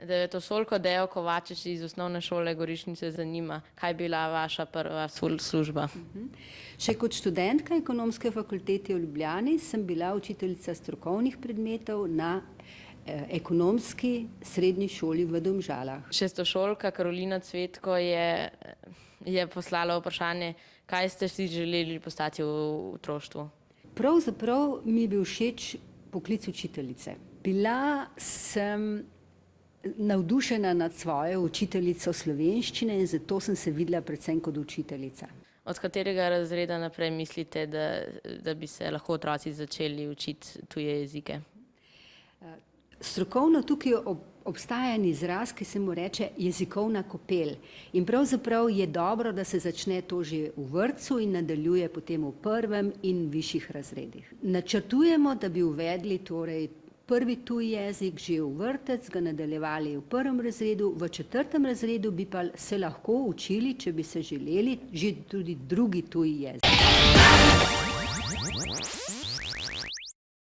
Devetošolko Dejo Kovačič iz osnovne šole Gorišnice zanima, kaj je bila vaša prva služba. Še kot študentka Ekonomske fakultete v Ljubljani sem bila učiteljica strokovnih predmetov na ekonomski srednji šoli v Domžalah. Šestošolka Karolina Cvetko je poslala vprašanje, kaj ste si želeli postati v otroštvu. Pravzaprav mi je bil všeč poklic učiteljice. Bila sem navdušena nad svojo učiteljico slovenščine in zato sem se videla predvsem kot učiteljica. Od katerega razreda naprej mislite, da bi se lahko otroci začeli učiti tuje jezike? Strokovno tukaj obstaja en izraz, ki se mu reče jezikovna kopel. In pravzaprav je dobro, da se začne to že v vrtcu in nadaljuje potem v prvem in višjih razredih. Načrtujemo, da bi uvedli torej prvi tuj jezik že v vrtec, ga nadaljevali v prvem razredu, v četrtem razredu bi pa se lahko učili, če bi se želeli, že tudi drugi tuj jezik.